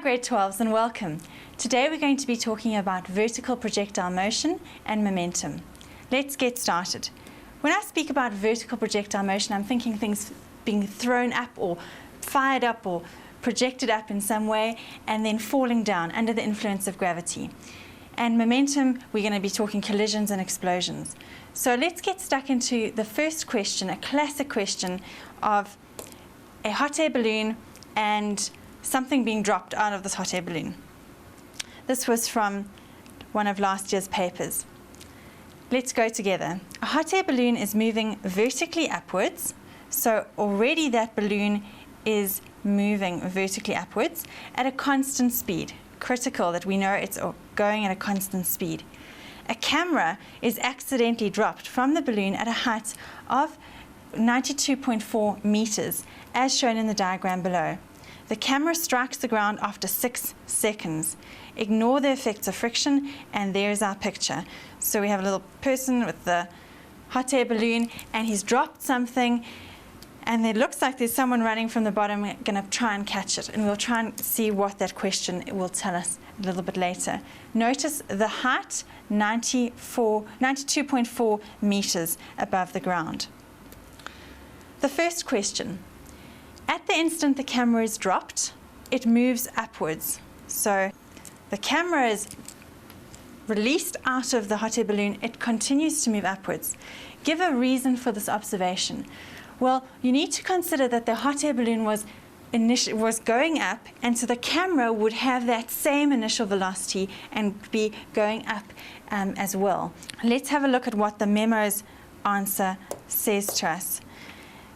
grade 12s and welcome. Today we're going to be talking about vertical projectile motion and momentum. Let's get started. When I speak about vertical projectile motion, I'm thinking things being thrown up or fired up or projected up in some way and then falling down under the influence of gravity. And momentum, we're going to be talking collisions and explosions. So let's get stuck into the first question, a classic question of a hot air balloon and something being dropped out of this hot air balloon. This was from one of last year's papers. Let's go together. A hot air balloon is moving vertically upwards, so already that balloon is moving vertically upwards at a constant speed. Critical that we know it's going at a constant speed. A camera is accidentally dropped from the balloon at a height of 92.4 meters, as shown in the diagram below. The camera strikes the ground after 6 seconds. Ignore the effects of friction, and there's our picture. So we have a little person with the hot air balloon, and he's dropped something, and it looks like there's someone running from the bottom going to try and catch it. And we'll try and see what that question will tell us a little bit later. Notice the height, 92.4 meters above the ground. The first question. At the instant the camera is dropped, it moves upwards. So the camera is released out of the hot air balloon, it continues to move upwards. Give a reason for this observation. Well, you need to consider that the hot air balloon was going up, and so the camera would have that same initial velocity and be going up as well. Let's have a look at what the memo's answer says to us.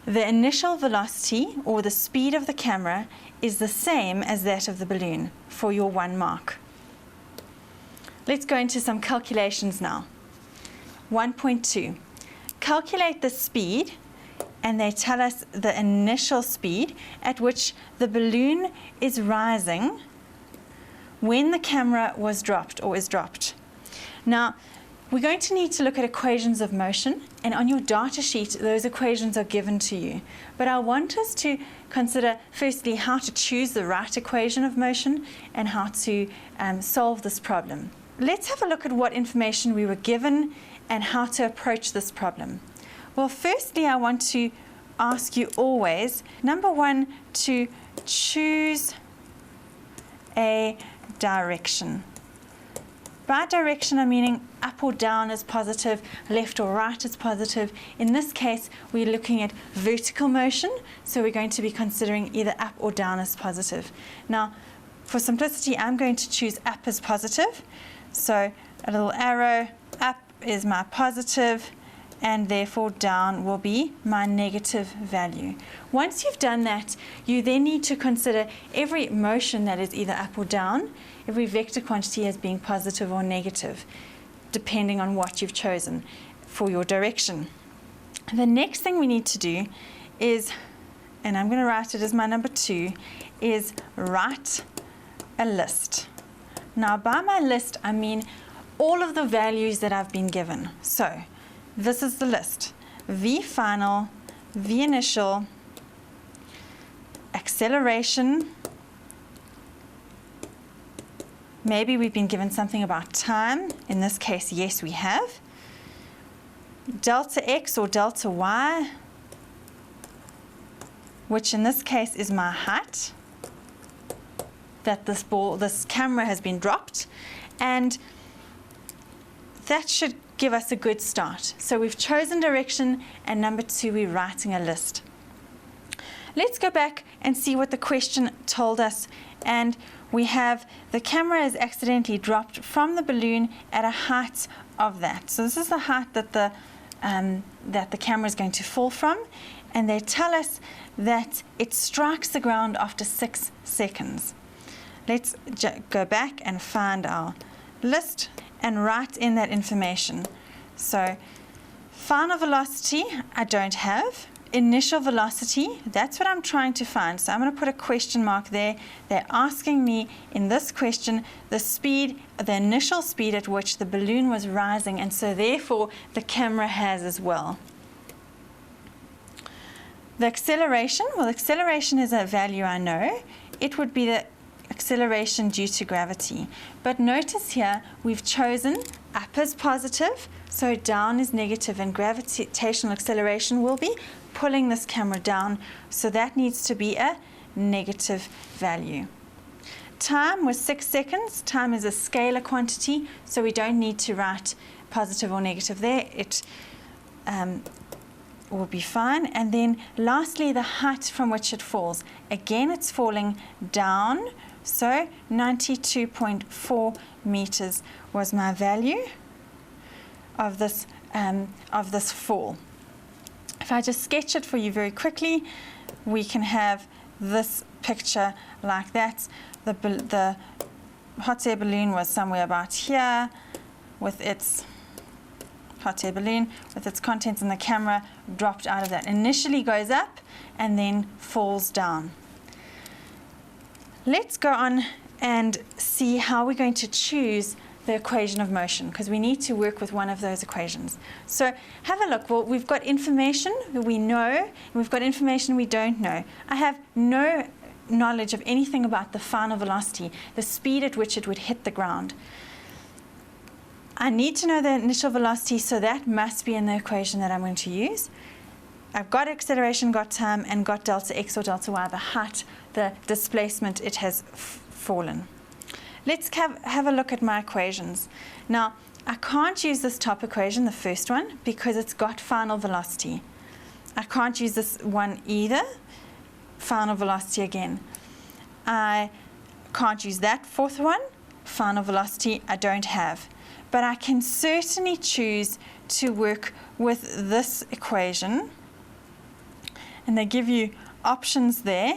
The initial velocity, or the speed of the camera, is the same as that of the balloon for your 1 mark. Let's go into some calculations now. 1.2. Calculate the speed, and they tell us the initial speed at which the balloon is rising when the camera was dropped or is dropped. Now, we're going to need to look at equations of motion, and on your data sheet those equations are given to you. But I want us to consider firstly how to choose the right equation of motion and how to solve this problem. Let's have a look at what information we were given and how to approach this problem. Well, firstly I want to ask you always, number 1, to choose a direction. By direction, I'm meaning up or down is positive, left or right is positive. In this case, we're looking at vertical motion, so we're going to be considering either up or down as positive. Now, for simplicity, I'm going to choose up as positive. So a little arrow, up is my positive, and therefore down will be my negative value. Once you've done that, you then need to consider every motion that is either up or down, every vector quantity as being positive or negative, depending on what you've chosen for your direction. The next thing we need to do is, and I'm going to write it as my number 2, is write a list. Now by my list, I mean all of the values that I've been given. So this is the list. V final, V initial, acceleration. Maybe we've been given something about time. In this case, yes, we have. Delta X or delta Y, which in this case is my height, that this camera has been dropped, and that should give us a good start. So we've chosen direction, and number 2, we're writing a list. Let's go back and see what the question told us, and we have the camera is accidentally dropped from the balloon at a height of that. So this is the height that the camera is going to fall from, and they tell us that it strikes the ground after 6 seconds. Let's go back and find our list and write in that information. So final velocity I don't have. Initial velocity, that's what I'm trying to find. So I'm going to put a question mark there. They're asking me in this question the speed, the initial speed at which the balloon was rising, and so therefore the camera has as well. The acceleration, well, acceleration is a value I know. It would be the acceleration due to gravity. But notice here we've chosen up as positive, so down is negative, and gravitational acceleration will be pulling this camera down, so that needs to be a negative value. Time was 6 seconds. Time is a scalar quantity, so we don't need to write positive or negative there. It will be fine. And then lastly, the height from which it falls. Again, it's falling down, so 92.4 meters was my value of this fall. If I just sketch it for you very quickly, we can have this picture like that. The hot air balloon was somewhere about here with its hot air balloon with its contents, and the camera dropped out of that. Initially goes up and then falls down. Let's go on and see how we're going to choose the equation of motion, because we need to work with one of those equations. So have a look. Well, we've got information that we know, and we've got information we don't know. I have no knowledge of anything about the final velocity, the speed at which it would hit the ground. I need to know the initial velocity, so that must be in the equation that I'm going to use. I've got acceleration, got time, and got delta x or delta y, the height, the displacement it has fallen. Let's have a look at my equations. Now, I can't use this top equation, the first one, because it's got final velocity. I can't use this one either, final velocity again. I can't use that fourth one, final velocity I don't have. But I can certainly choose to work with this equation, and they give you options there.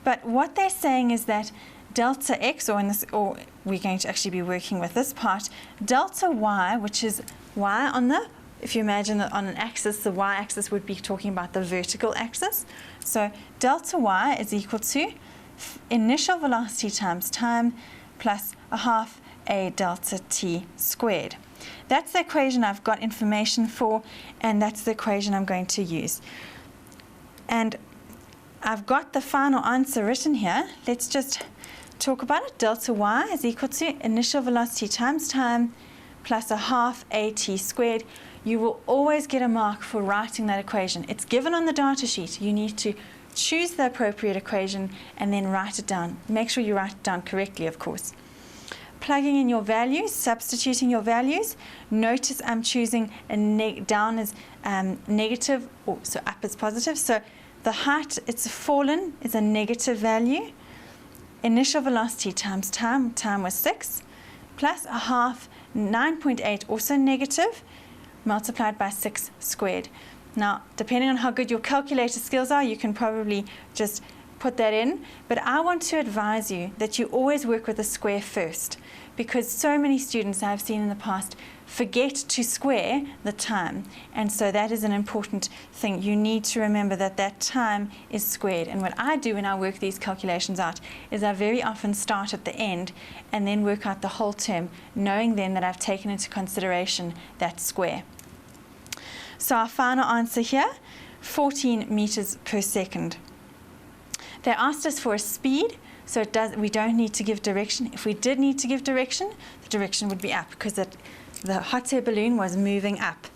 But what they're saying is that delta x, or we're going to actually be working with this part, delta y, which is y on the, if you imagine that on an axis, the y-axis would be talking about the vertical axis. So delta y is equal to initial velocity times time plus a half a delta t squared. That's the equation I've got information for, and that's the equation I'm going to use. And I've got the final answer written here. Let's just talk about it. Delta y is equal to initial velocity times time plus a half a t squared. You will always get a mark for writing that equation. It's given on the data sheet. You need to choose the appropriate equation and then write it down. Make sure you write it down correctly, of course. Plugging in your values, substituting your values. Notice I'm choosing down as negative, or so up as positive. So the height, it's fallen, is a negative value. Initial velocity times time was 6, plus a half, 9.8, also negative, multiplied by 6 squared. Now, depending on how good your calculator skills are, you can probably just put that in, but I want to advise you that you always work with a square first, because so many students I've seen in the past forget to square the time, and so that is an important thing. You need to remember that that time is squared, and what I do when I work these calculations out is I very often start at the end and then work out the whole term, knowing then that I've taken into consideration that square. So our final answer here, 14 meters per second. They asked us for a speed, so we don't need to give direction. If we did need to give direction, the direction would be up, because the hot air balloon was moving up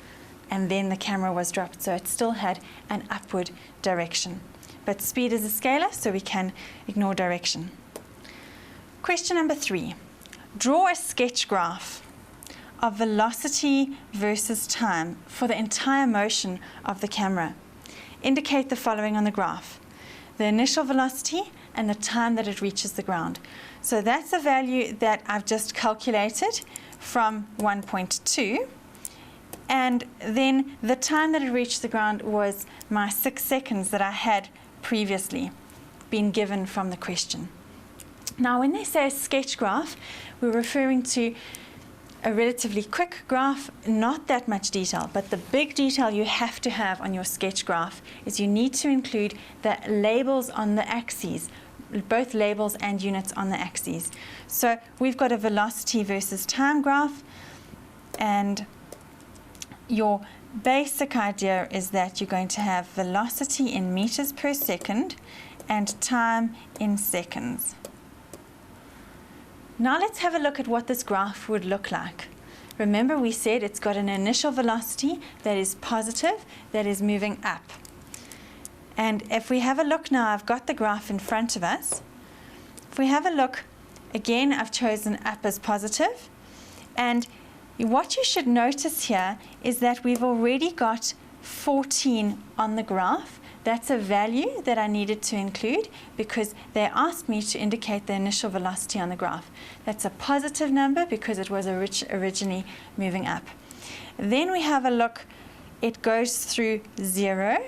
and then the camera was dropped, so it still had an upward direction. But speed is a scalar, so we can ignore direction. Question number 3. Draw a sketch graph of velocity versus time for the entire motion of the camera. Indicate the following on the graph: the initial velocity and the time that it reaches the ground. So that's a value that I've just calculated from 1.2, and then the time that it reached the ground was my 6 seconds that I had previously been given from the question. Now, when they say a sketch graph, we're referring to a relatively quick graph, not that much detail, but the big detail you have to have on your sketch graph is you need to include the labels on the axes, both labels and units on the axes. So we've got a velocity versus time graph, and your basic idea is that you're going to have velocity in meters per second and time in seconds. Now let's have a look at what this graph would look like. Remember, we said it's got an initial velocity that is positive, that is moving up. And if we have a look now, I've got the graph in front of us. If we have a look, again, I've chosen up as positive. And what you should notice here is that we've already got 14 on the graph. That's a value that I needed to include because they asked me to indicate the initial velocity on the graph. That's a positive number because it was originally moving up. Then we have a look, it goes through 0,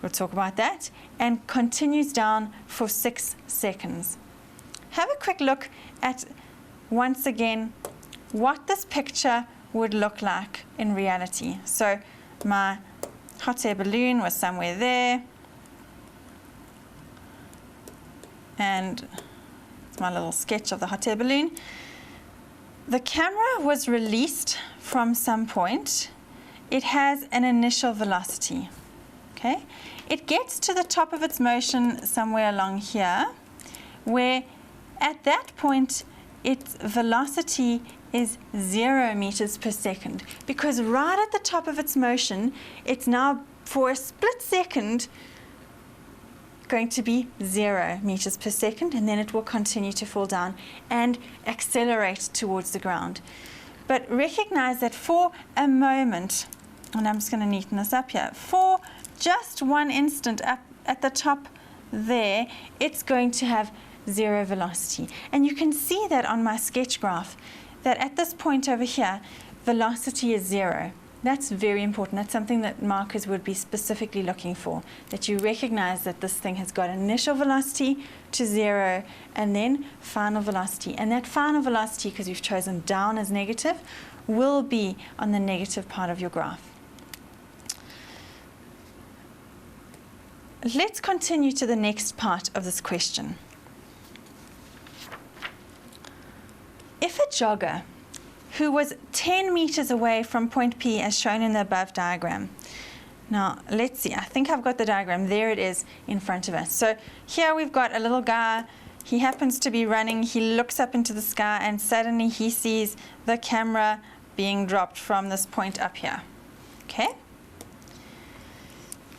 we'll talk about that, and continues down for 6 seconds. Have a quick look at, once again, what this picture would look like in reality. So my hot air balloon was somewhere there, and it's my little sketch of the hot air balloon. The camera was released from some point. It has an initial velocity. Okay, it gets to the top of its motion somewhere along here, where at that point its velocity is 0 meters per second, because right at the top of its motion, it's now for a split second going to be 0 meters per second, and then it will continue to fall down and accelerate towards the ground. But recognize that for a moment, and I'm just going to neaten this up here, for just one instant up at the top there, it's going to have 0 velocity. And you can see that on my sketch graph, that at this point over here, velocity is 0. That's very important. That's something that markers would be specifically looking for, that you recognize that this thing has got initial velocity to 0 and then final velocity. And that final velocity, because you've chosen down as negative, will be on the negative part of your graph. Let's continue to the next part of this question. If a jogger who was 10 meters away from point P as shown in the above diagram. Now, let's see, I think I've got the diagram. There it is in front of us. So here we've got a little guy. He happens to be running. He looks up into the sky and suddenly he sees the camera being dropped from this point up here. Okay?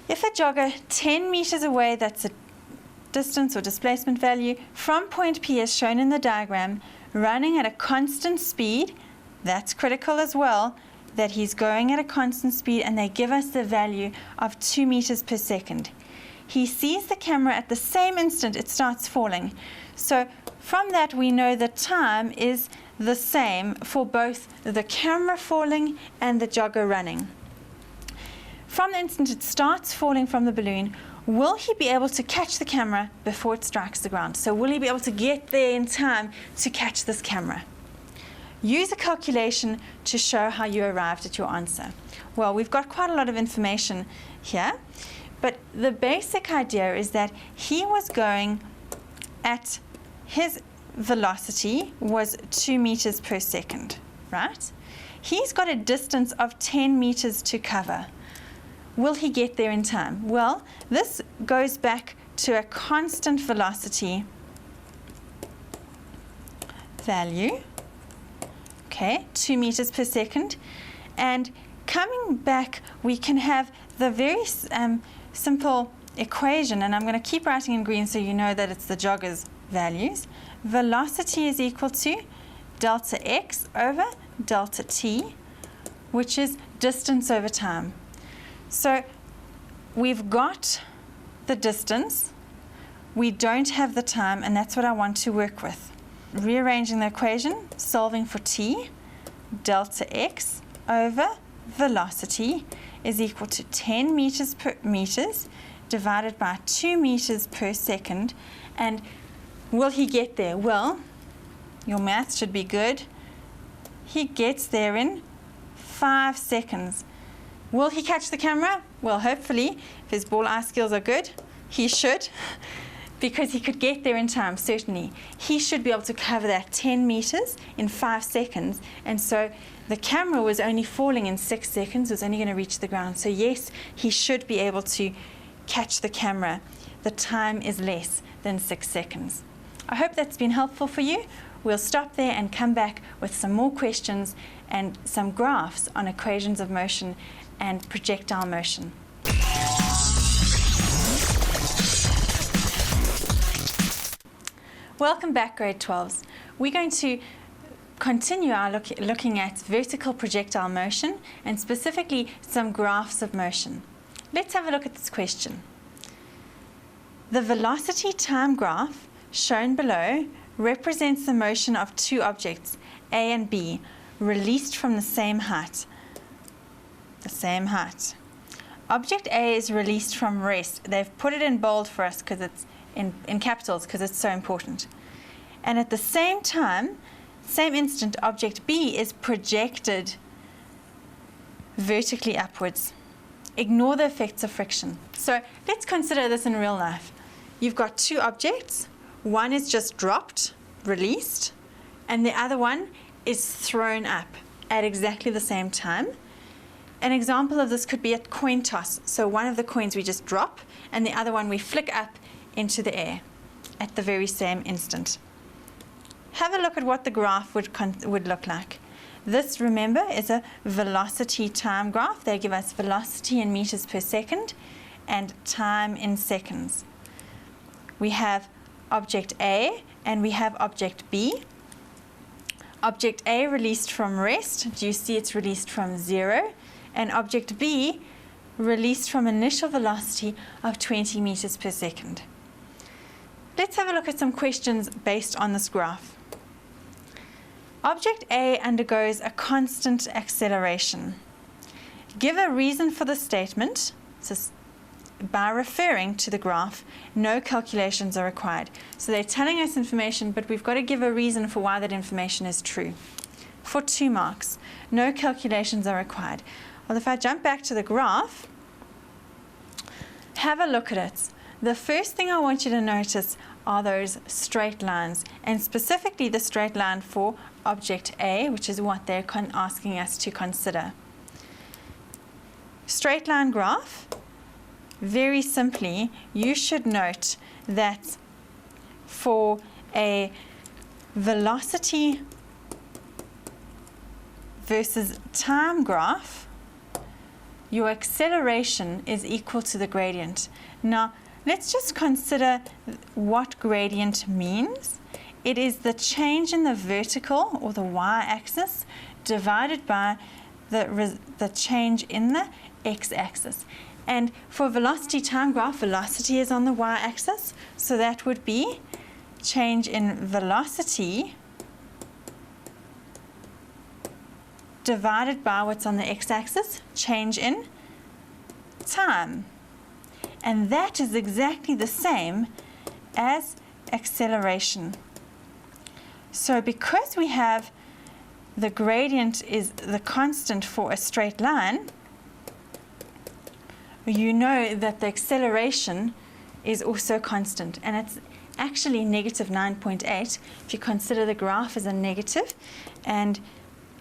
If a jogger 10 meters away, that's a distance or displacement value, from point P as shown in the diagram, running at a constant speed, that's critical as well, that he's going at a constant speed, and they give us the value of 2 meters per second. He sees the camera at the same instant it starts falling. So from that we know the time is the same for both the camera falling and the jogger running. From the instant it starts falling from the balloon, will he be able to catch the camera before it strikes the ground? So will he be able to get there in time to catch this camera? Use a calculation to show how you arrived at your answer. Well, we've got quite a lot of information here, but the basic idea is that he was going at, his velocity was 2 meters per second, right? He's got a distance of 10 meters to cover. Will he get there in time? Well, this goes back to a constant velocity value, okay, 2 meters per second. And coming back, we can have the very simple equation, and I'm going to keep writing in green so you know that it's the jogger's values. Velocity is equal to delta x over delta t, which is distance over time. So we've got the distance, we don't have the time, and that's what I want to work with. Rearranging the equation, solving for t, delta x over velocity is equal to 10 meters divided by 2 meters per second. And will he get there? Well, your math should be good. He gets there in 5 seconds. Will he catch the camera? Well, hopefully, if his ball eye skills are good, he should, because he could get there in time, certainly. He should be able to cover that 10 meters in 5 seconds, and so the camera was only falling in 6 seconds, was only going to reach the ground. So yes, he should be able to catch the camera. The time is less than 6 seconds. I hope that's been helpful for you. we'll stop there and come back with some more questions and some graphs on equations of motion and projectile motion. Welcome back, grade 12s. We're going to continue our looking at vertical projectile motion and specifically some graphs of motion. Let's have a look at this question. The velocity time graph shown below represents the motion of two objects, A and B, released from the same height. Object A is released from rest. They've put it in bold for us because it's in capitals because it's so important. And at the same time, same instant, object B is projected vertically upwards. Ignore the effects of friction. So let's consider this in real life. You've got two objects. One is just dropped, released, and the other one is thrown up at exactly the same time. An example of this could be a coin toss. So one of the coins we just drop, and the other one we flick up into the air at the very same instant. Have a look at what the graph would look like. This, remember, is a velocity time graph. They give us velocity in meters per second and time in seconds. We have object A and we have object B. Object A released from rest. Do you see it's released from 0? And object B released from initial velocity of 20 meters per second. Let's have a look at some questions based on this graph. Object A undergoes a constant acceleration. Give a reason for the statement. So by referring to the graph, no calculations are required. So they're telling us information, but we've got to give a reason for why that information is true. For 2 marks, no calculations are required. Well, if I jump back to the graph, have a look at it. The first thing I want you to notice are those straight lines, and specifically the straight line for object A, which is what they're asking us to consider. Straight line graph, very simply, you should note that for a velocity versus time graph, your acceleration is equal to the gradient. Now, let's just consider what gradient means. It is the change in the vertical or the y-axis divided by the change in the x-axis. And for velocity time graph, velocity is on the y-axis, so that would be change in velocity divided by what's on the x-axis, change in time. And that is exactly the same as acceleration. So because we have the gradient is the constant for a straight line, you know that the acceleration is also constant, and it's actually negative 9.8 if you consider the graph as a negative, and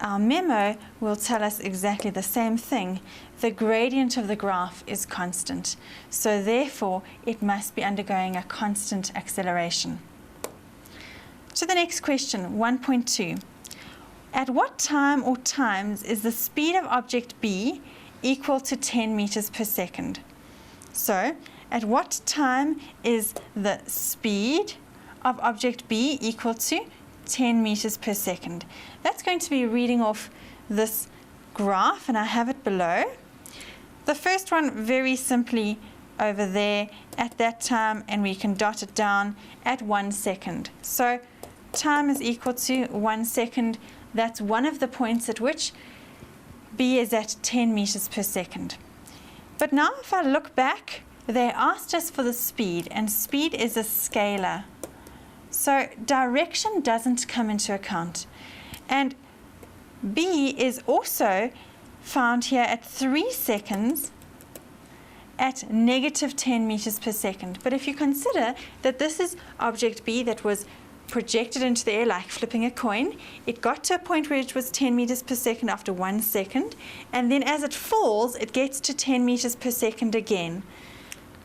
our memo will tell us exactly the same thing. The gradient of the graph is constant, so therefore it must be undergoing a constant acceleration. To the next question, 1.2. At what time or times is the speed of object B equal to 10 meters per second? So, at what time is the speed of object B equal to 10 meters per second? That's going to be reading off this graph, and I have it below. The first one, very simply over there at that time, and we can dot it down at 1 second. So time is equal to 1 second. That's one of the points at which B is at 10 meters per second. But now if I look back, they asked us for the speed, and speed is a scalar. So direction doesn't come into account. And B is also found here at 3 seconds at negative 10 meters per second. But if you consider that this is object B that was projected into the air like flipping a coin, it got to a point where it was 10 meters per second after 1 second, and then as it falls, it gets to 10 meters per second again,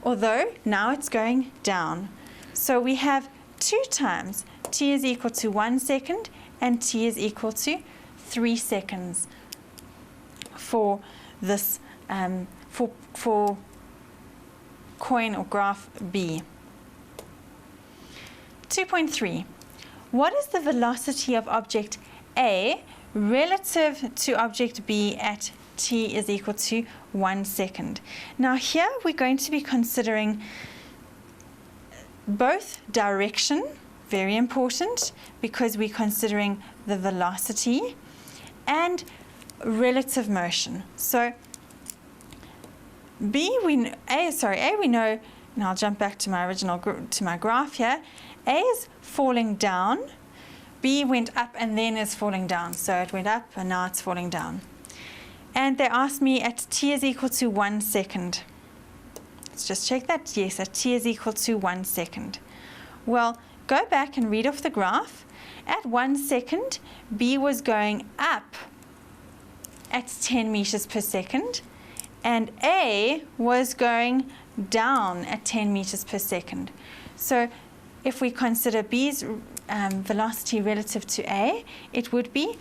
although now it's going down. So we have 2 times t is equal to 1 second, and t is equal to 3 seconds for this for coin or graph B. 2.3. What is the velocity of object A relative to object B at t is equal to 1 second? Now here we're going to be considering both direction, very important because we're considering the velocity, and relative motion. So A we know, and I'll jump back to my graph here. A is falling down, B went up and then is falling down. So it went up and now it's falling down. And they asked me at t is equal to 1 second. Let's just check that. Yes, at t is equal to 1 second. Well, go back and read off the graph. At 1 second, B was going up at 10 meters per second, and A was going down at 10 meters per second. So if we consider B's velocity relative to A, it would be,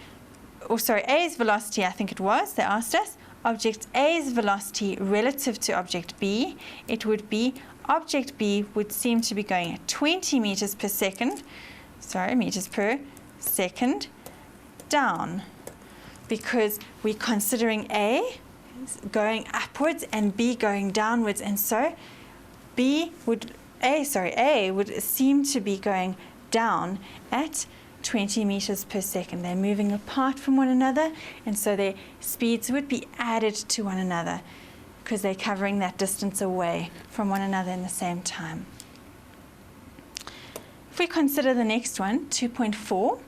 A's velocity, I think it was, they asked us, object A's velocity relative to object B, it would be object B would seem to be going at 20 meters per second, meters per second down, because we're considering A going upwards and B going downwards, and so A would seem to be going down at 20 meters per second. They're moving apart from one another, and so their speeds would be added to one another because they're covering that distance away from one another in the same time. If we consider the next one, 2.4,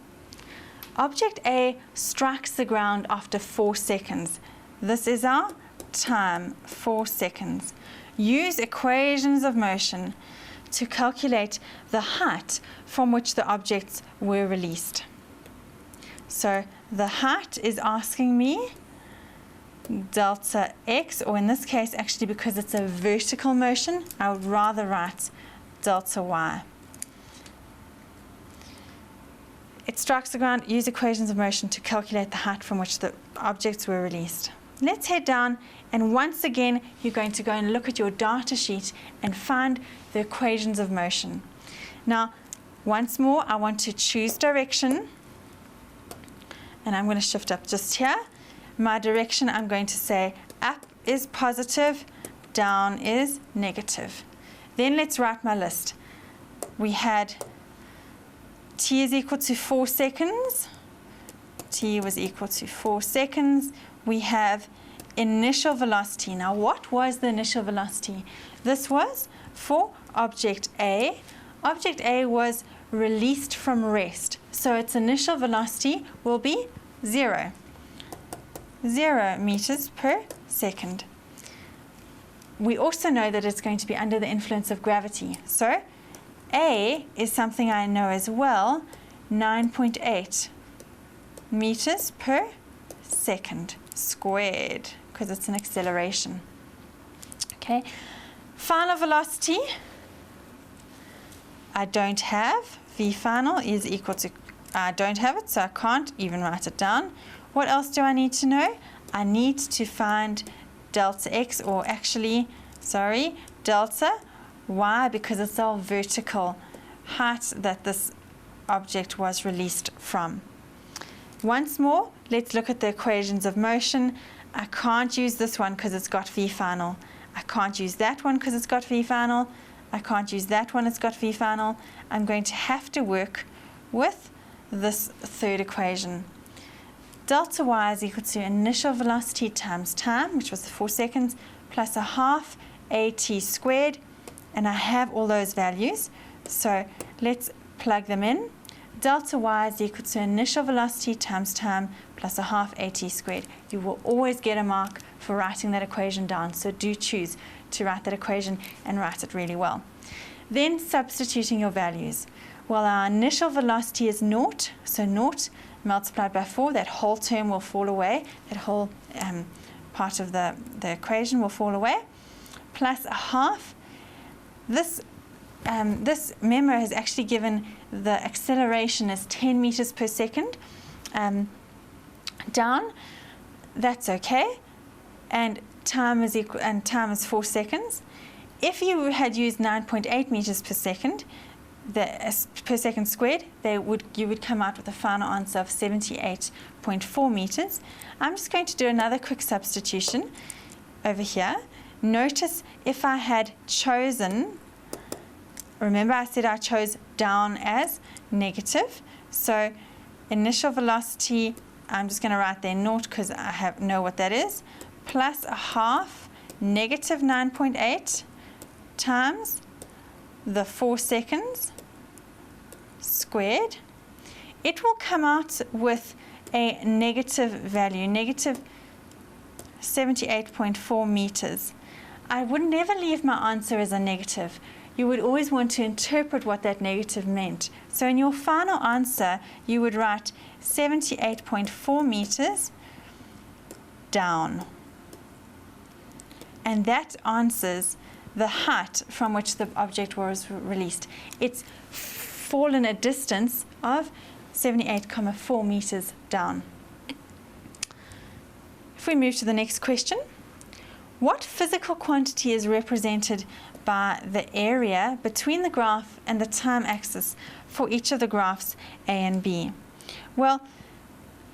object A strikes the ground after 4 seconds. This is our time, 4 seconds. Use equations of motion to calculate the height from which the objects were released. So the height is asking me delta x, or in this case, actually because it's a vertical motion, I would rather write delta y. It strikes the ground, use equations of motion to calculate the height from which the objects were released. Let's head down, and once again you're going to go and look at your data sheet and find the equations of motion. Now once more I want to choose direction, and I'm going to shift up just here. My direction, I'm going to say up is positive, down is negative. Then let's write my list. We had t is equal to 4 seconds. T was equal to 4 seconds. We have initial velocity. Now what was the initial velocity? This was for object A. Object A was released from rest, so its initial velocity will be 0 meters per second. We also know that it's going to be under the influence of gravity. So A is something I know as well, 9.8 meters per second squared, because it's an acceleration. Okay, final velocity, I don't have. V final is equal to, I don't have it, so I can't even write it down. What else do I need to know? I need to find delta x, or actually, delta y, because it's our vertical height that this object was released from. Once more, let's look at the equations of motion. I can't use this one because it's got V final. I can't use that one because it's got V final. I can't use that one, it's got V final. I'm going to have to work with this third equation. Delta y is equal to initial velocity times time, which was the 4 seconds, plus a half at squared, and I have all those values, so let's plug them in. Delta y is equal to initial velocity times time plus a half at squared. You will always get a mark for writing that equation down, so do choose to write that equation and write it really well. Then substituting your values. Well, our initial velocity is 0, so 0 multiplied by 4, that whole term will fall away, that whole part of the equation will fall away, plus a half. This memo has actually given the acceleration is 10 meters per second down, that's okay, and time is 4 seconds. If you had used 9.8 meters per second, per second squared, you would come out with a final answer of 78.4 meters. I'm just going to do another quick substitution over here. Notice if I had chosen, remember I said I chose down as negative, so initial velocity, I'm just going to write there 0 because I know what that is, plus a half negative 9.8 times the 4 seconds squared. It will come out with a negative value, negative 78.4 meters. I would never leave my answer as a negative. You would always want to interpret what that negative meant. So in your final answer, you would write 78.4 meters down. And that answers the height from which the object was released. It's fallen a distance of 78.4 meters down. If we move to the next question, what physical quantity is represented by the area between the graph and the time axis for each of the graphs A and B? Well,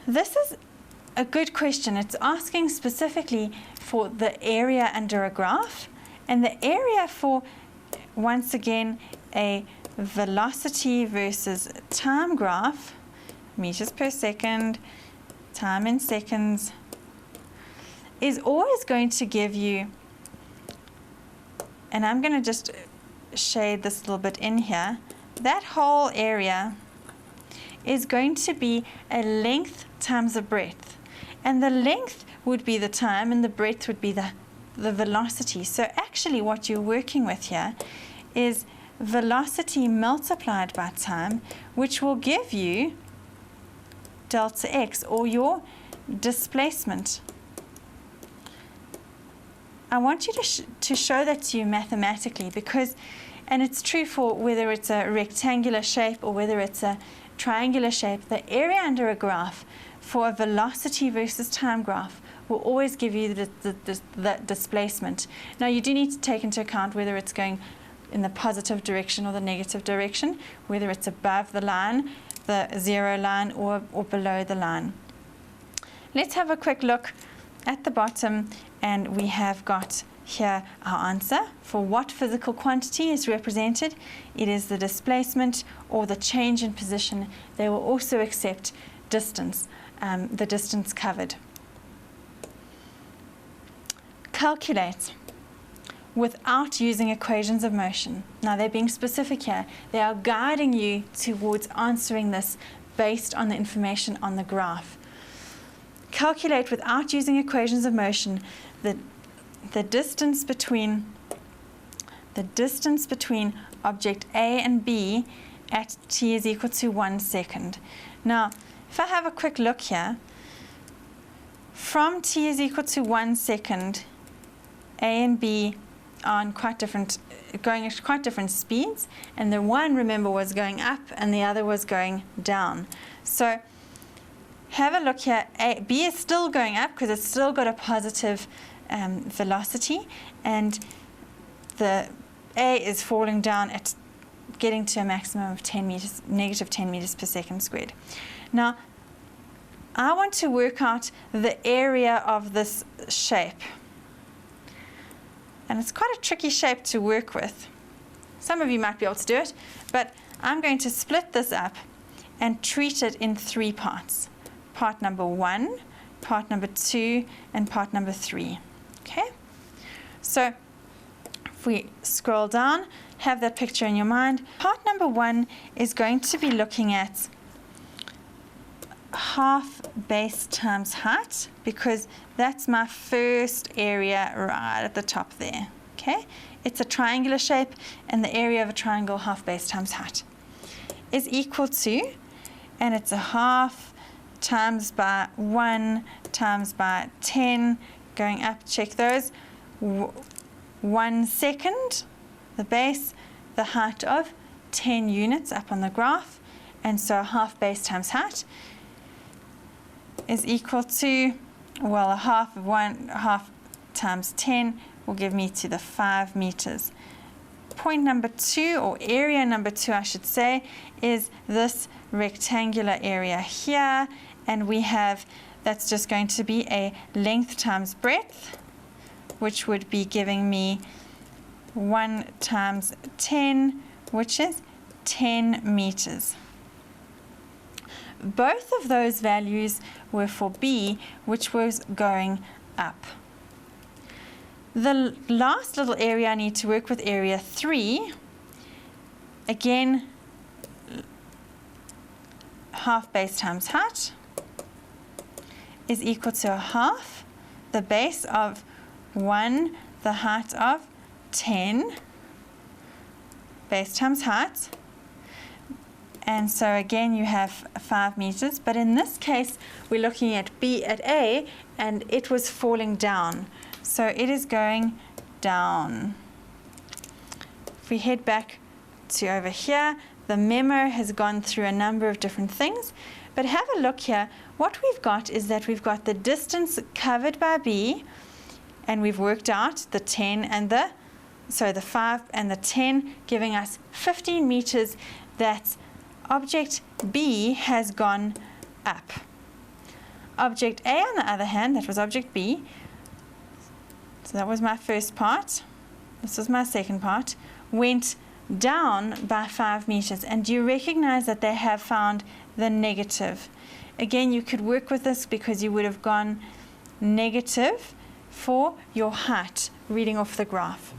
this is a good question. It's asking specifically for the area under a graph, and the area for, once again, a velocity versus time graph, meters per second, time in seconds, is always going to give you, and I'm going to just shade this a little bit in here, that whole area is going to be a length times a breadth. And the length would be the time and the breadth would be the velocity. So actually what you're working with here is velocity multiplied by time, which will give you delta x, or your displacement. I want you to show that to you mathematically, because, and it's true for whether it's a rectangular shape or whether it's a triangular shape, the area under a graph for a velocity versus time graph will always give you the displacement. Now you do need to take into account whether it's going in the positive direction or the negative direction, whether it's above the line, the zero line, or below the line. Let's have a quick look at the bottom, and we have got here our answer for what physical quantity is represented. It is the displacement or the change in position. They will also accept distance, the distance covered. Calculate without using equations of motion. Now they're being specific here. They are guiding you towards answering this based on the information on the graph. Calculate without using equations of motion the distance between object A and B at t is equal to 1 second. Now, if I have a quick look here, from t is equal to 1 second, A and B are on going at quite different speeds, and the one, remember, was going up and the other was going down. So have a look here. B is still going up because it's still got a positive velocity, and the A is falling down at getting to a maximum of 10 meters, negative 10 meters per second squared. Now, I want to work out the area of this shape. And it's quite a tricky shape to work with. Some of you might be able to do it, but I'm going to split this up and treat it in 3 parts. Part number 1, part number 2, and part number 3. Okay? So if we scroll down, have that picture in your mind. Part number 1 is going to be looking at half base times height, because that's my first area right at the top there. Okay? It's a triangular shape, and the area of a triangle, half base times height, is equal to, and it's a half times by 1 times by 10, going up, check those, 1 second, the base, the height of 10 units up on the graph, and so a half base times height is equal to, well, a half times 10 will give me to the 5 meters. Point number 2, or area number 2 I should say, is this rectangular area here, and we have, that's just going to be a length times breadth, which would be giving me 1 times 10, which is 10 meters. Both of those values were for B, which was going up. The last little area I need to work with, area 3, again, half base times height is equal to a half the base of 1, the height of 10, base times height. And so again you have 5 meters, but in this case we're looking at A, and it was falling down. So it is going down. If we head back to over here, the memo has gone through a number of different things, but have a look here. What we've got is that we've got the distance covered by B, and we've worked out the 10 and the 5 and the 10, giving us 15 meters. That object B has gone up. Object A, on the other hand, that was object B, so that was my first part, this was my second part, went down by 5 meters. And do you recognize that they have found the negative? Again, you could work with this because you would have gone negative for your height, reading off the graph.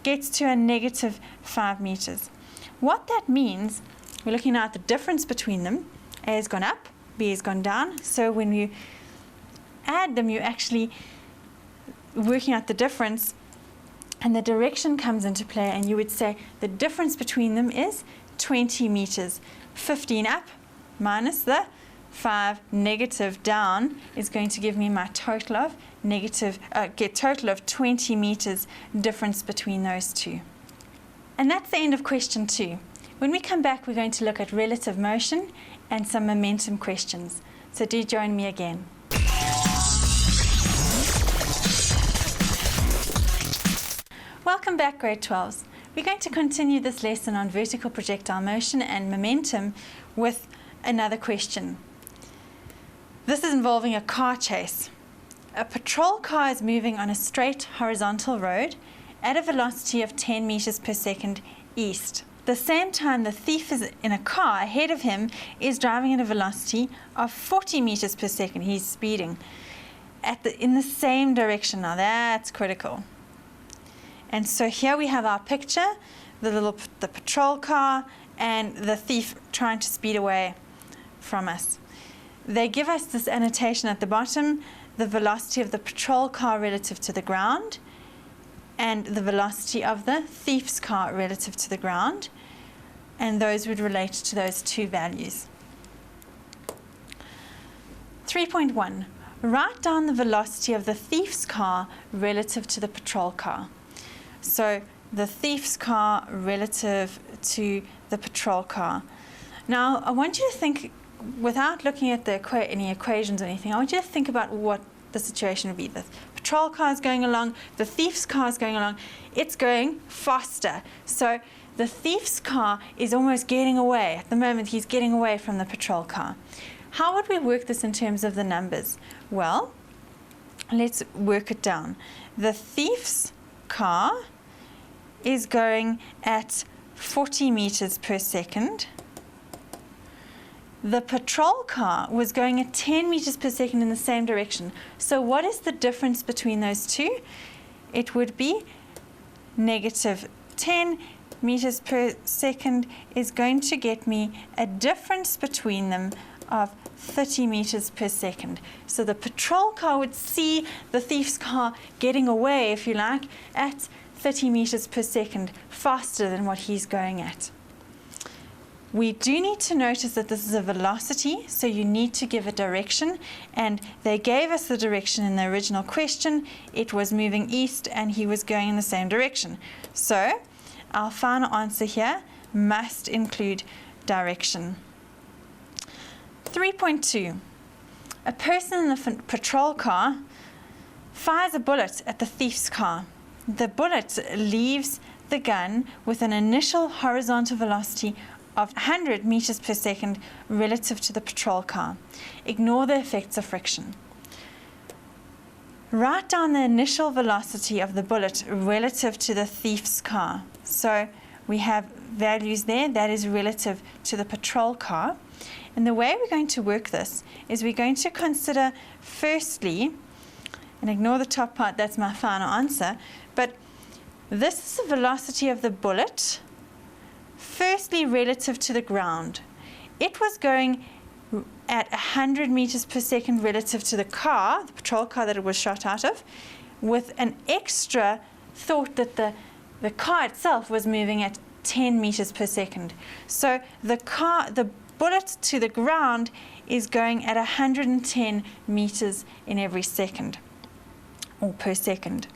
Gets to a negative 5 meters. What that means, we're looking now at the difference between them. A has gone up, B has gone down. So when you add them, you're actually working out the difference, and the direction comes into play, and you would say the difference between them is 20 meters. 15 up minus the 5 negative down is going to give me my total of total of 20 meters difference between those two. And that's the end of question 2. When we come back, we're going to look at relative motion and some momentum questions. So do join me again. Welcome back, grade 12s. We're going to continue this lesson on vertical projectile motion and momentum with another question. This is involving a car chase. A patrol car is moving on a straight horizontal road at a velocity of 10 meters per second east. The same time the thief is in a car ahead of him is driving at a velocity of 40 meters per second. He's speeding in the same direction. Now that's critical. And so here we have our picture, the patrol car and the thief trying to speed away from us. They give us this annotation at the bottom, the velocity of the patrol car relative to the ground and the velocity of the thief's car relative to the ground, and those would relate to those two values. 3.1. Write down the velocity of the thief's car relative to the patrol car. So the thief's car relative to the patrol car. Now I want you to think, without looking at any equations or anything, I want you to think about what the situation would be. The patrol car is going along, the thief's car is going along, it's going faster. So the thief's car is almost getting away. At the moment he's getting away from the patrol car. How would we work this in terms of the numbers? Well, let's work it down. The thief's car is going at 40 meters per second. The patrol car was going at 10 meters per second in the same direction. So what is the difference between those two? It would be negative 10 meters per second is going to get me a difference between them of 30 meters per second. So the patrol car would see the thief's car getting away, if you like, at 30 meters per second faster than what he's going at. We do need to notice that this is a velocity, so you need to give a direction, and they gave us the direction in the original question. It was moving east and he was going in the same direction. So our final answer here must include direction. 3.2. A person in a patrol car fires a bullet at the thief's car. The bullet leaves the gun with an initial horizontal velocity of 100 meters per second relative to the patrol car. Ignore the effects of friction. Write down the initial velocity of the bullet relative to the thief's car. So we have values there, that is relative to the patrol car. And the way we're going to work this is we're going to consider firstly, and ignore the top part, that's my final answer, but this is the velocity of the bullet, firstly relative to the ground. It was going at 100 meters per second relative to the car, the patrol car that it was shot out of, with an extra thought that the car itself was moving at 10 meters per second. So the bullet to the ground is going at 110 meters in every second, or per second.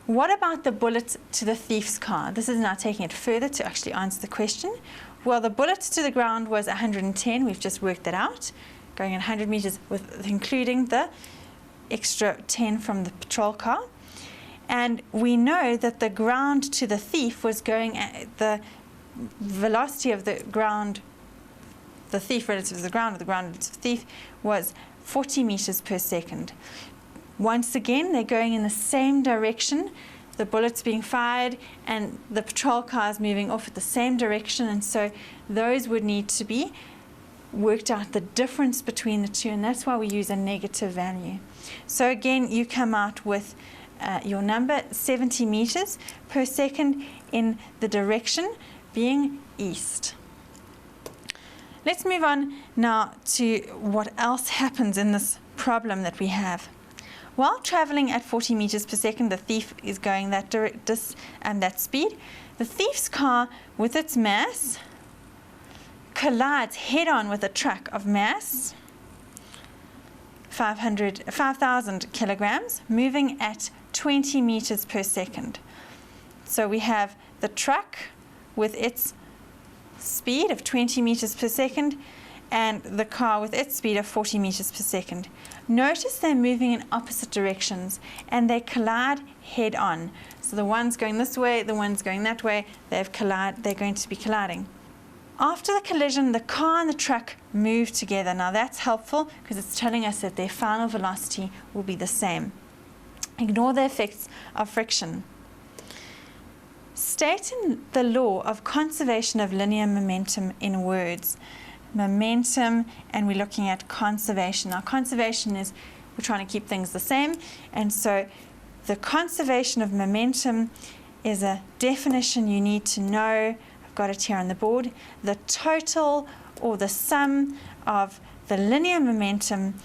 What about the bullet to the thief's car? This is now taking it further to actually answer the question. Well, the bullet to the ground was 110. We've just worked that out, going at 100 meters, with including the extra 10 from the patrol car. And we know that the ground to the thief was going at the velocity of the ground, the thief relative to the ground, or the ground relative to the thief, was 40 meters per second. Once again, they're going in the same direction. The bullet's being fired and the patrol car is moving off at the same direction, and so those would need to be worked out, the difference between the two, and that's why we use a negative value. So again, you come out with your number 70 meters per second in the direction being east. Let's move on now to what else happens in this problem that we have. While traveling at 40 meters per second, the thief is going that speed. The thief's car, with its mass, collides head-on with a truck of mass 5,000 kilograms, moving at 20 meters per second. So we have the truck with its speed of 20 meters per second and the car with its speed of 40 meters per second. Notice they're moving in opposite directions and they collide head on. So the one's going this way, the one's going that way, they're going to be colliding. After the collision, the car and the truck move together. Now that's helpful because it's telling us that their final velocity will be the same. Ignore the effects of friction. State the law of conservation of linear momentum in words. Momentum, and we're looking at conservation. Now conservation is, we're trying to keep things the same, and so the conservation of momentum is a definition you need to know. I've got it here on the board. The total or the sum of the linear momentum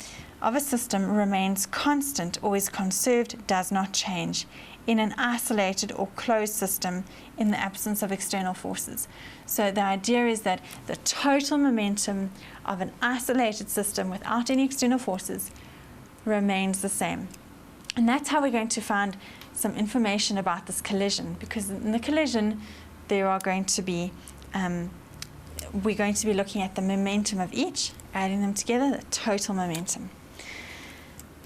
of a system remains constant or is conserved, does not change, in an isolated or closed system in the absence of external forces. So the idea is that the total momentum of an isolated system without any external forces remains the same. And that's how we're going to find some information about this collision, because in the collision there are going to be we're going to be looking at the momentum of each, adding them together, the total momentum.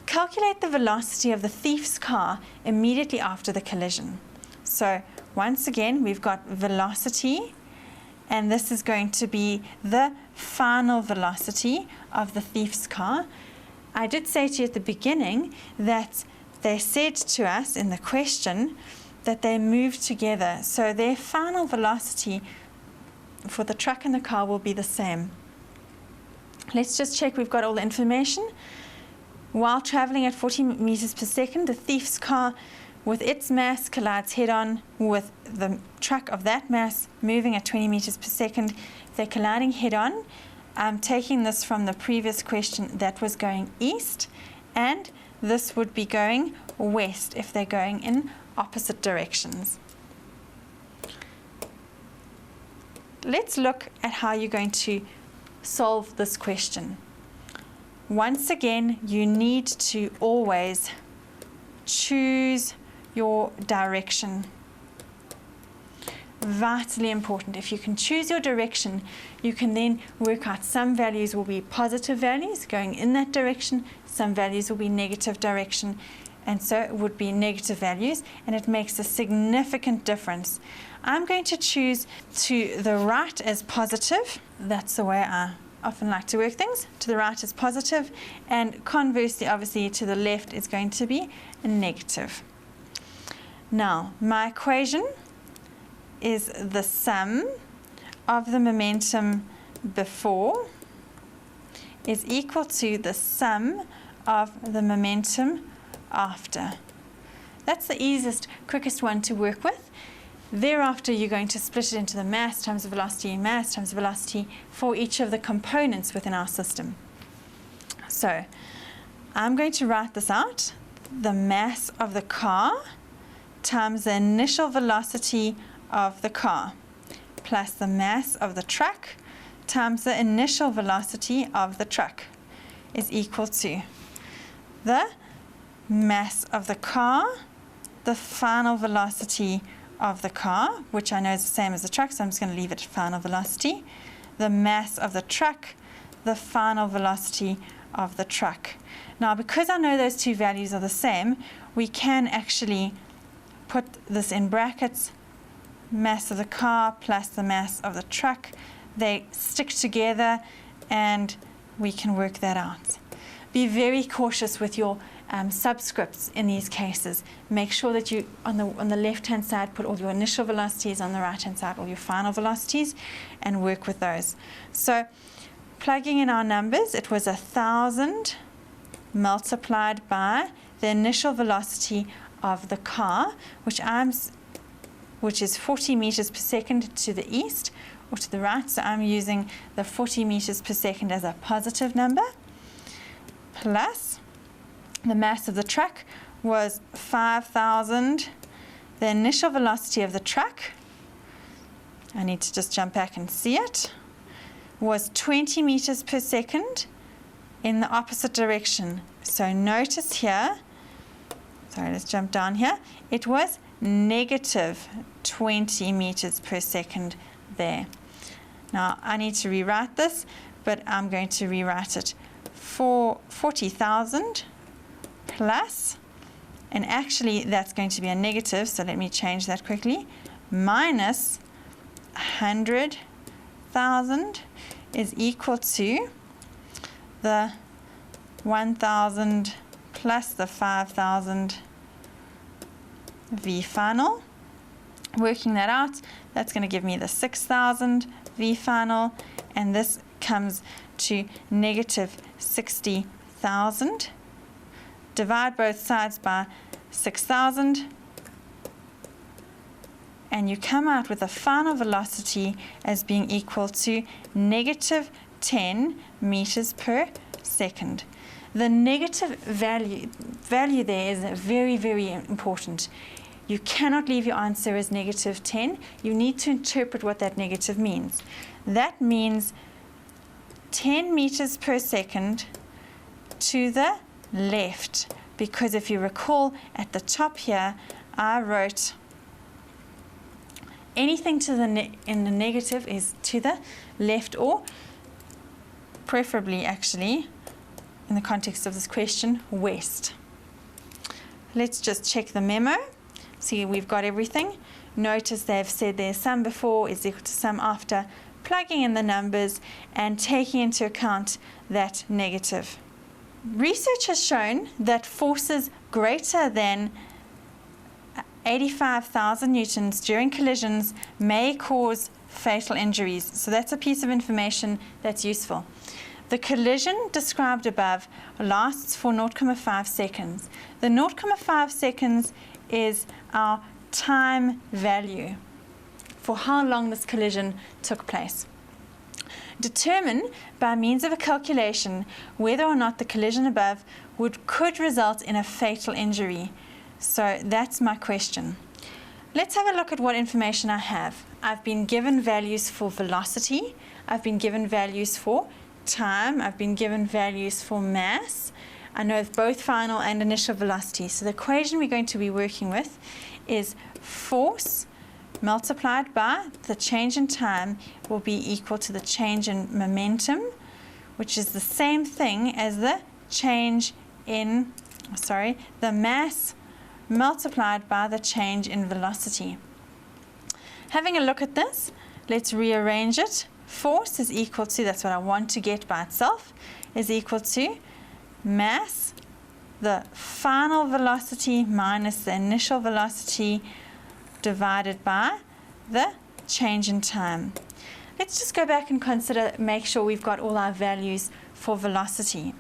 Calculate the velocity of the thief's car immediately after the collision. So once again, we've got velocity, and this is going to be the final velocity of the thief's car. I did say to you at the beginning that they said to us in the question that they move together. So their final velocity for the truck and the car will be the same. Let's just check we've got all the information. While traveling at 40 meters per second, the thief's car with its mass collides head-on with the truck of that mass moving at 20 meters per second. They're colliding head-on. I'm taking this from the previous question that was going east, and this would be going west if they're going in opposite directions. Let's look at how you're going to solve this question. Once again, you need to always choose your direction. vitally important. If you can choose your direction, you can then work out some values will be positive values going in that direction, some values will be negative direction, and so it would be negative values, and it makes a significant difference. I'm going to choose to the right as positive. That's the way I often like to work things. To the right is positive, and conversely, obviously, to the left is going to be a negative. Now, my equation is the sum of the momentum before is equal to the sum of the momentum after. That's the easiest, quickest one to work with. Thereafter, you're going to split it into the mass times the velocity for each of the components within our system. So I'm going to write this out. The mass of the car times the initial velocity of the car plus the mass of the truck times the initial velocity of the truck is equal to the mass of the car, the final velocity of the car, which I know is the same as the truck, so I'm just going to leave it at final velocity, the mass of the truck, the final velocity of the truck. Now, because I know those two values are the same, we can actually put this in brackets, mass of the car plus the mass of the truck. They stick together and we can work that out. Be very cautious with your subscripts in these cases. Make sure that you, on the left-hand side, put all your initial velocities, on the right-hand side, all your final velocities, and work with those. So, plugging in our numbers, it was 1,000 multiplied by the initial velocity of the car, which is 40 meters per second to the east or to the right. So I'm using the 40 meters per second as a positive number, plus the mass of the truck was 5,000. The initial velocity of the truck, I need to just jump back and see it, was 20 meters per second in the opposite direction. So notice here, sorry, let's jump down here, it was negative 20 meters per second there. Now I need to rewrite this, but I'm going to rewrite it for 40,000 plus, and actually that's going to be a negative, so let me change that quickly, minus 100,000 is equal to the 1,000 plus the 5,000 V final. Working that out, that's going to give me the 6,000 V final, and this comes to negative 60,000. Divide both sides by 6,000, and you come out with a final velocity as being equal to negative 10 meters per second. The negative value there is very, very important. You cannot leave your answer as negative 10. You need to interpret what that negative means. That means 10 meters per second to the left, because if you recall at the top here, I wrote anything to the in the negative is to the left, or preferably actually in the context of this question, west. Let's just check the memo. See, we've got everything. Notice they've said their sum before is equal to sum after, plugging in the numbers and taking into account that negative. Research has shown that forces greater than 85,000 newtons during collisions may cause fatal injuries. So that's a piece of information that's useful. The collision described above lasts for 0.5 seconds. The 0.5 seconds is our time value for how long this collision took place. Determine by means of a calculation whether or not the collision above could result in a fatal injury. So that's my question. Let's have a look at what information I have. I've been given values for velocity, I've been given values for time, I've been given values for mass. I know both final and initial velocity. So the equation we're going to be working with is force multiplied by the change in time will be equal to the change in momentum, which is the same thing as the change in, the mass multiplied by the change in velocity. Having a look at this, let's rearrange it. Force is equal to, that's what I want to get by itself, is equal to mass, the final velocity minus the initial velocity divided by the change in time. Let's just go back and consider, make sure we've got all our values for velocity.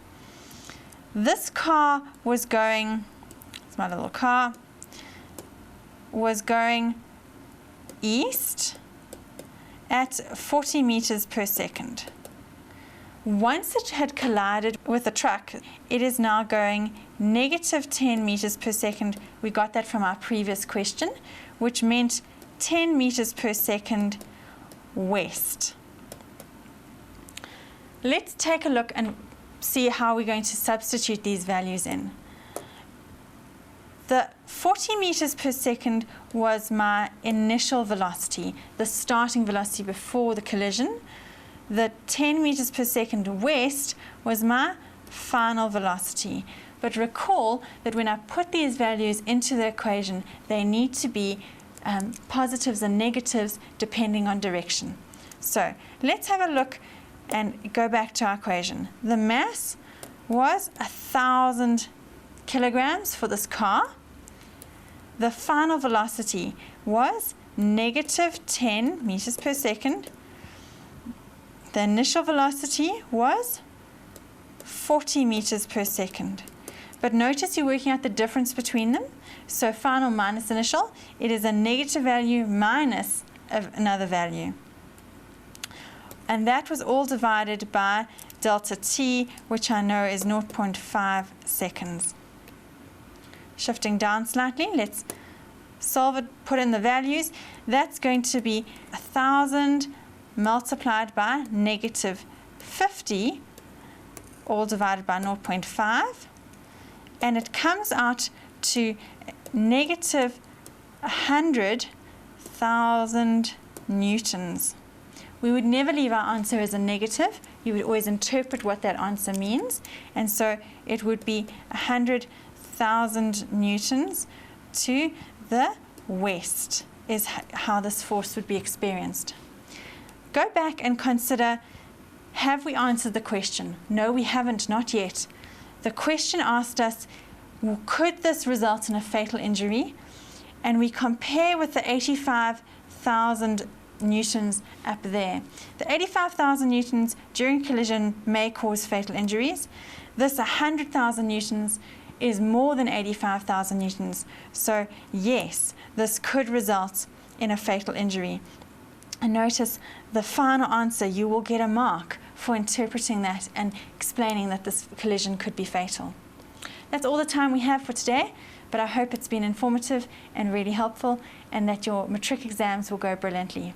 This car was going, it's my little car, was going east at 40 meters per second. Once it had collided with a truck, it is now going negative 10 meters per second. We got that from our previous question, which meant 10 meters per second west. Let's take a look and see how we're going to substitute these values in. The 40 meters per second was my initial velocity, the starting velocity before the collision. The 10 meters per second west was my final velocity. But recall that when I put these values into the equation, they need to be positives and negatives depending on direction. So let's have a look and go back to our equation. The mass was 1,000 kilograms for this car. The final velocity was negative 10 meters per second. The initial velocity was 40 meters per second. But notice you're working out the difference between them. So final minus initial, it is a negative value minus another value. And that was all divided by delta t, which I know is 0.5 seconds. Shifting down slightly, let's solve it, put in the values. That's going to be 1,000 multiplied by negative 50, all divided by 0.5. And it comes out to negative 100,000 newtons. We would never leave our answer as a negative. You would always interpret what that answer means. And so it would be 100,000 newtons to the west is how this force would be experienced. Go back and consider, have we answered the question? No, we haven't, not yet. The question asked us, could this result in a fatal injury? And we compare with the 85,000 newtons up there. The 85,000 newtons during collision may cause fatal injuries. This 100,000 newtons is more than 85,000 newtons. So yes, this could result in a fatal injury. And notice the final answer, you will get a mark for interpreting that and explaining that this collision could be fatal. That's all the time we have for today, but I hope it's been informative and really helpful and that your matric exams will go brilliantly.